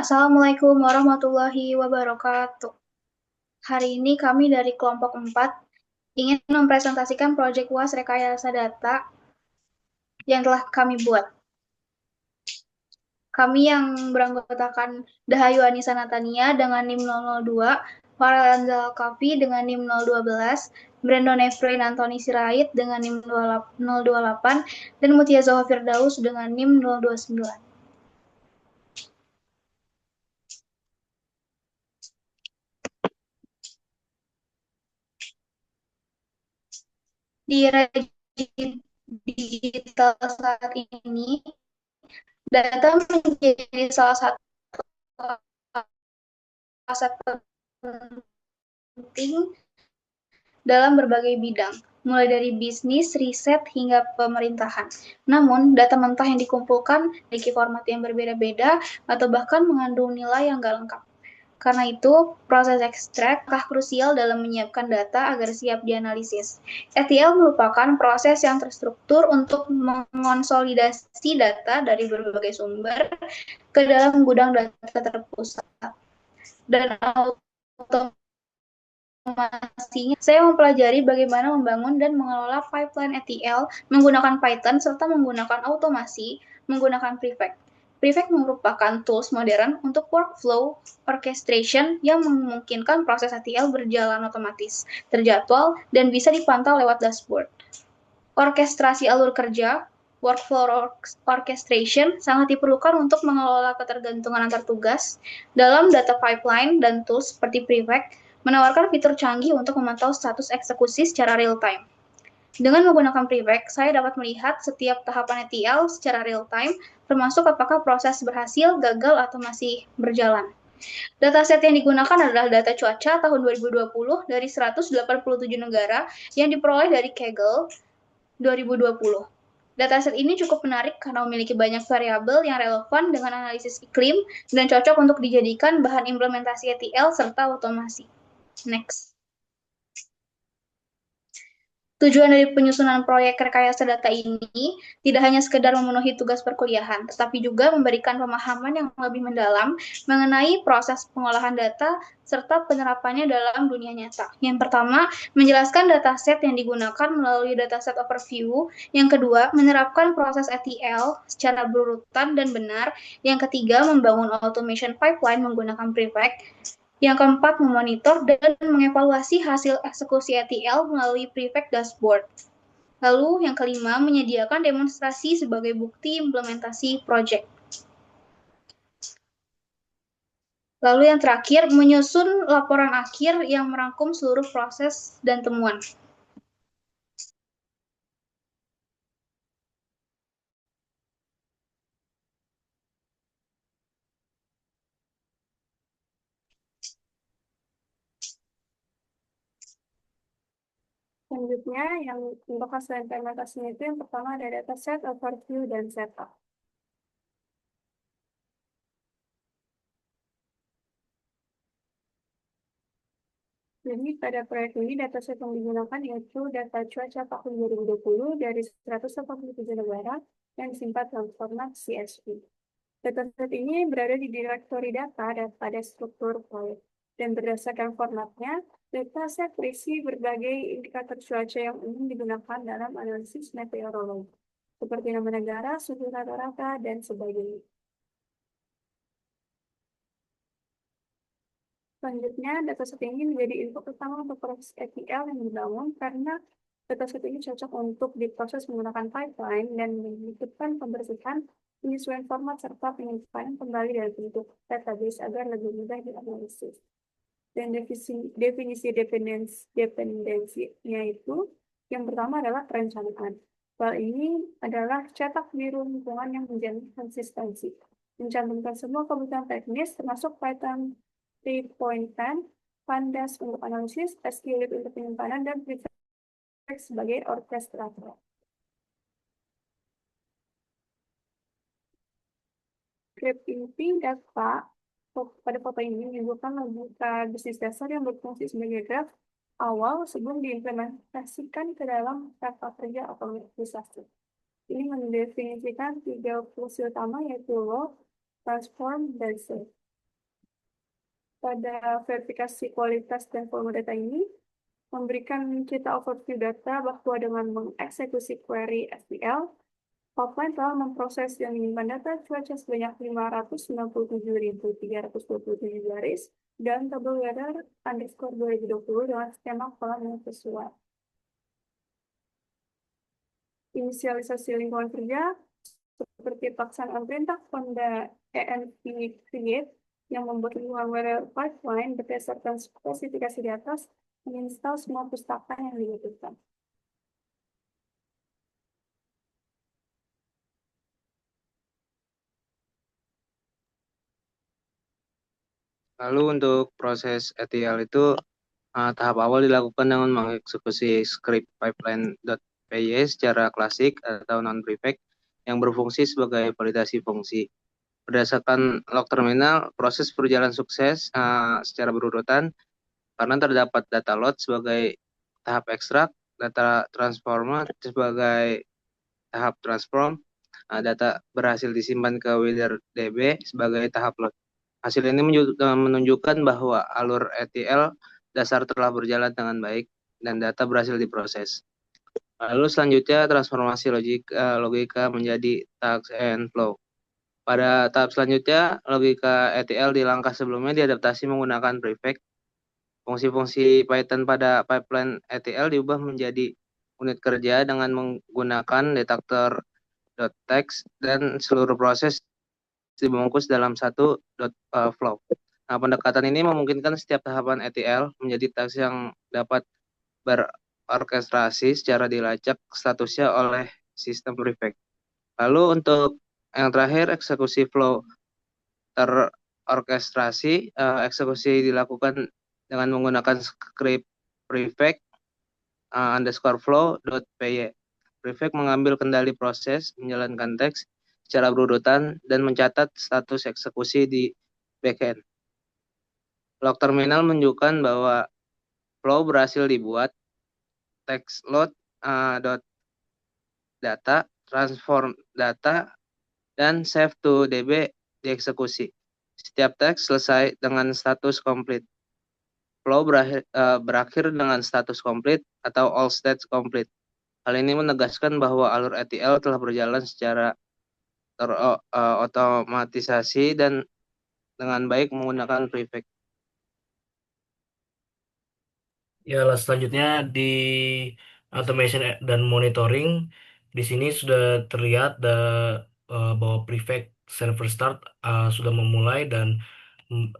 Assalamualaikum warahmatullahi wabarakatuh. Hari ini kami dari kelompok 4 ingin mempresentasikan proyek UAS Rekayasa Data yang telah kami buat. Kami yang beranggotakan Dahayu Anissa Natania dengan NIM 002, Farel Anzal Kafi dengan NIM 012, Brandon Efrain Antoni Sirait dengan NIM 028, dan Mutia Zoha Firdaus dengan NIM 029. Di rejim digital saat ini, data menjadi salah satu aset penting dalam berbagai bidang, mulai dari bisnis, riset, hingga pemerintahan. Namun, data mentah yang dikumpulkan memiliki format yang berbeda-beda atau bahkan mengandung nilai yang nggak lengkap. Karena itu, proses ekstrak krusial dalam menyiapkan data agar siap dianalisis. ETL merupakan proses yang terstruktur untuk mengonsolidasi data dari berbagai sumber ke dalam gudang data terpusat dan otomasinya. Saya mempelajari bagaimana membangun dan mengelola pipeline ETL menggunakan Python serta menggunakan automasi menggunakan Prefect. Prefect merupakan tools modern untuk workflow orchestration yang memungkinkan proses ETL berjalan otomatis, terjadwal, dan bisa dipantau lewat dashboard. Orkestrasi alur kerja, workflow orchestration sangat diperlukan untuk mengelola ketergantungan antar tugas dalam data pipeline dan tools seperti Prefect menawarkan fitur canggih untuk memantau status eksekusi secara real-time. Dengan menggunakan Prefect, saya dapat melihat setiap tahapan ETL secara real-time, termasuk apakah proses berhasil, gagal, atau masih berjalan. Dataset yang digunakan adalah data cuaca tahun 2020 dari 187 negara yang diperoleh dari Kaggle 2020. Dataset ini cukup menarik karena memiliki banyak variabel yang relevan dengan analisis iklim dan cocok untuk dijadikan bahan implementasi ETL serta otomasi. Next. Tujuan dari penyusunan proyek rekayasa data ini tidak hanya sekedar memenuhi tugas perkuliahan, tetapi juga memberikan pemahaman yang lebih mendalam mengenai proses pengolahan data serta penerapannya dalam dunia nyata. Yang pertama, menjelaskan dataset yang digunakan melalui dataset overview. Yang kedua, menerapkan proses ETL secara berurutan dan benar. Yang ketiga, membangun automation pipeline menggunakan Prefect. Yang keempat, memonitor dan mengevaluasi hasil eksekusi ETL melalui Prefect Dashboard. Lalu yang kelima, menyediakan demonstrasi sebagai bukti implementasi project. Lalu yang terakhir, menyusun laporan akhir yang merangkum seluruh proses dan temuan. Selanjutnya, yang untuk hasil implementasinya itu yang pertama ada dataset, overview, dan setup. Jadi pada proyek ini dataset yang digunakan yaitu data cuaca tahun 2020 dari 187 negara yang disimpan dalam format CSV. Dataset ini berada di direktori data dan pada struktur proyek. Dan berdasarkan formatnya, dataset berisi berbagai indikator cuaca yang umum digunakan dalam analisis meteorologi, seperti nama negara, suhu rata-rata, dan sebagainya. Selanjutnya, dataset ini menjadi input utama untuk proses ETL yang dibangun karena dataset ini cocok untuk diproses menggunakan pipeline dan membutuhkan pembersihan, penyesuaian format, serta penyimpanan kembali dalam bentuk database agar lebih mudah dianalisis. Dan definisi dependensinya itu, yang pertama adalah perencanaan. Hal ini adalah cetak biru lingkungan yang menjamin konsistensi, mencantumkan semua kebutuhan teknis termasuk Python 3.10, Pandas untuk analisis, SQLite untuk penyimpanan, dan Prefect sebagai orkestrator. Graph inti data pada foto ini menyebutkan logika bisnis dasar yang berfungsi sebagai graf awal sebelum diimplementasikan ke dalam data kerja otomatisasi. Ini mendefinisikan tiga fungsi utama yaitu load, transform, dan save. pada verifikasi kualitas dan volume data ini memberikan kita overview data bahwa dengan mengeksekusi query SQL, Offline telah memproses dan menyimpan data cuaca sebanyak 597.327 baris dan tabel weather underscore 2020 dengan skema kolom yang sesuai. Inisialisasi lingkungan kerja seperti pelaksanaan perintah pada env create yang membuat lingkungan weather pipeline berdasarkan spesifikasi di atas menginstal semua pustaka yang dibutuhkan. Lalu untuk proses ETL itu tahap awal dilakukan dengan mengeksekusi script pipeline.py secara klasik atau non-prefect yang berfungsi sebagai validasi fungsi. Berdasarkan log terminal, proses berjalan sukses secara berurutan karena terdapat data load sebagai tahap ekstrak, data transformer sebagai tahap transform, data berhasil disimpan ke WeatherDB sebagai tahap load. Hasil ini menunjukkan bahwa alur ETL dasar telah berjalan dengan baik dan data berhasil diproses. Lalu selanjutnya transformasi logika menjadi task and flow. Pada tahap selanjutnya, logika ETL di langkah sebelumnya diadaptasi menggunakan prefect. Fungsi-fungsi Python pada pipeline ETL diubah menjadi unit kerja dengan menggunakan detektor .text dan seluruh proses dibungkus dalam satu flow. Nah, pendekatan ini memungkinkan setiap tahapan ETL menjadi task yang dapat berorkestrasi secara dilacak statusnya oleh sistem prefect. Lalu untuk yang terakhir, eksekusi flow terorkestrasi. Eksekusi dilakukan dengan menggunakan script prefect underscore flow.py. Prefect mengambil kendali proses, menjalankan teks secara berurutan, dan mencatat status eksekusi di backend. Log terminal menunjukkan bahwa flow berhasil dibuat, text load data, transform data, dan save to DB dieksekusi. Setiap teks selesai dengan status complete. Flow berakhir dengan status complete atau all states complete. Hal ini menegaskan bahwa alur ETL telah berjalan secara terotomatisasi dan dengan baik menggunakan prefect. Ya, selanjutnya di automation dan monitoring, di sini sudah terlihat bahwa prefect server start sudah memulai dan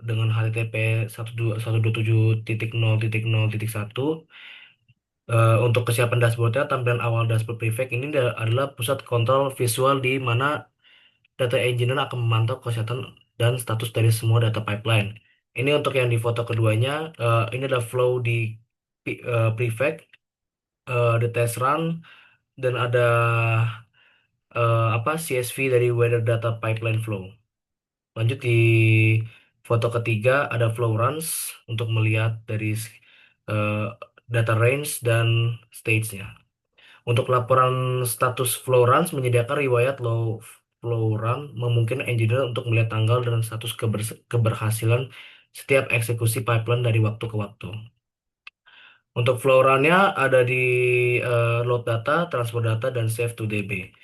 dengan HTTP 127.0.0.1 untuk kesiapan dashboardnya, tampilan awal dashboard prefect ini adalah pusat kontrol visual di mana data engineer akan memantau kesehatan dan status dari semua data pipeline. Ini untuk yang di foto keduanya, ini adalah flow di prefect, the test run, dan ada CSV dari weather data pipeline flow. Lanjut di foto ketiga ada flow runs untuk melihat dari data range dan stage-nya. Untuk laporan status flow runs menyediakan riwayat flow run memungkinkan engineer untuk melihat tanggal dan status keberhasilan setiap eksekusi pipeline dari waktu ke waktu. Untuk flow run-nya ada di load data, transfer data, dan save to DB.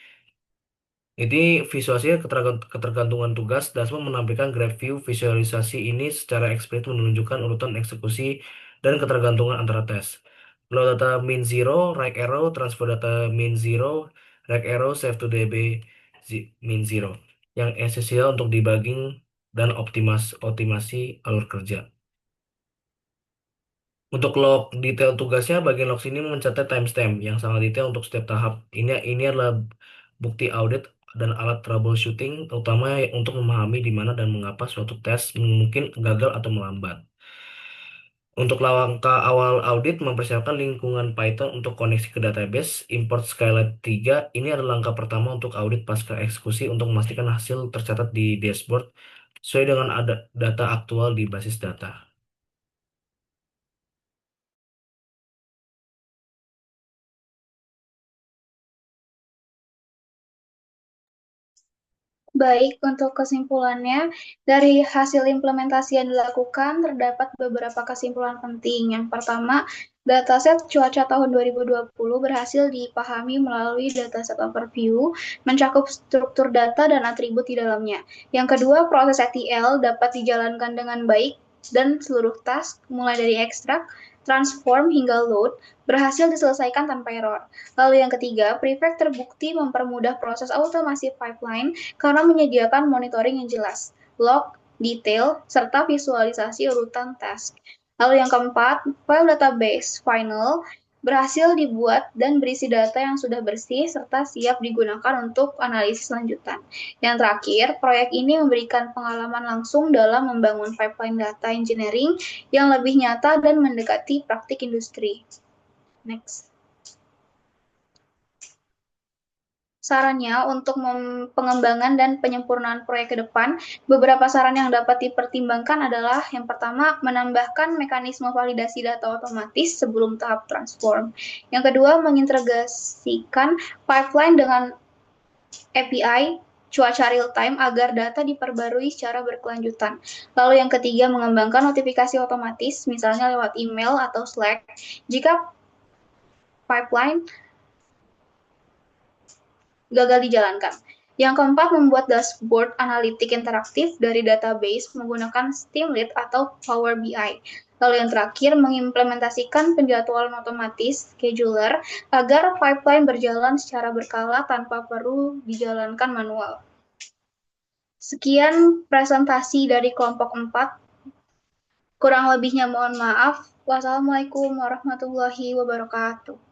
Jadi visualisasi ketergantungan tugas. Dashboard menampilkan graph view. Visualisasi ini secara eksplisit menunjukkan urutan eksekusi dan ketergantungan antara tes. Load data min 0, right arrow, transfer data min 0, right arrow, save to DB min 0. Yang esensial untuk debugging dan optimasi alur kerja. Untuk log detail tugasnya, bagian log sini mencatat timestamp yang sangat detail untuk setiap tahap. Ini adalah bukti audit dan alat troubleshooting, terutama untuk memahami di mana dan mengapa suatu tes mungkin gagal atau melambat. Untuk langkah awal audit, mempersiapkan lingkungan Python untuk koneksi ke database, import Skylight 3. Ini adalah langkah pertama untuk audit pasca eksekusi untuk memastikan hasil tercatat di dashboard sesuai dengan data aktual di basis data. Baik, untuk kesimpulannya, dari hasil implementasi yang dilakukan, terdapat beberapa kesimpulan penting. Yang pertama, dataset cuaca tahun 2020 berhasil dipahami melalui dataset overview, mencakup struktur data dan atribut di dalamnya. Yang kedua, proses ETL dapat dijalankan dengan baik dan seluruh task, mulai dari ekstrak, transform, hingga load, berhasil diselesaikan tanpa error. Lalu yang ketiga, Prefect terbukti mempermudah proses otomasi pipeline karena menyediakan monitoring yang jelas, log, detail, serta visualisasi urutan task. Lalu yang keempat, file database final berhasil dibuat dan berisi data yang sudah bersih serta siap digunakan untuk analisis lanjutan. Yang terakhir, proyek ini memberikan pengalaman langsung dalam membangun pipeline data engineering yang lebih nyata dan mendekati praktik industri. Next. Sarannya untuk pengembangan dan penyempurnaan proyek ke depan, beberapa saran yang dapat dipertimbangkan adalah yang pertama, menambahkan mekanisme validasi data otomatis sebelum tahap transform. Yang kedua, mengintegrasikan pipeline dengan API cuaca real-time agar data diperbarui secara berkelanjutan. Lalu yang ketiga, mengembangkan notifikasi otomatis, misalnya lewat email atau Slack, jika pipeline gagal dijalankan. Yang keempat, membuat dashboard analitik interaktif dari database menggunakan Streamlit atau Power BI. Lalu yang terakhir, mengimplementasikan penjadwalan otomatis scheduler agar pipeline berjalan secara berkala tanpa perlu dijalankan manual. Sekian presentasi dari kelompok 4. Kurang lebihnya mohon maaf. Wassalamualaikum warahmatullahi wabarakatuh.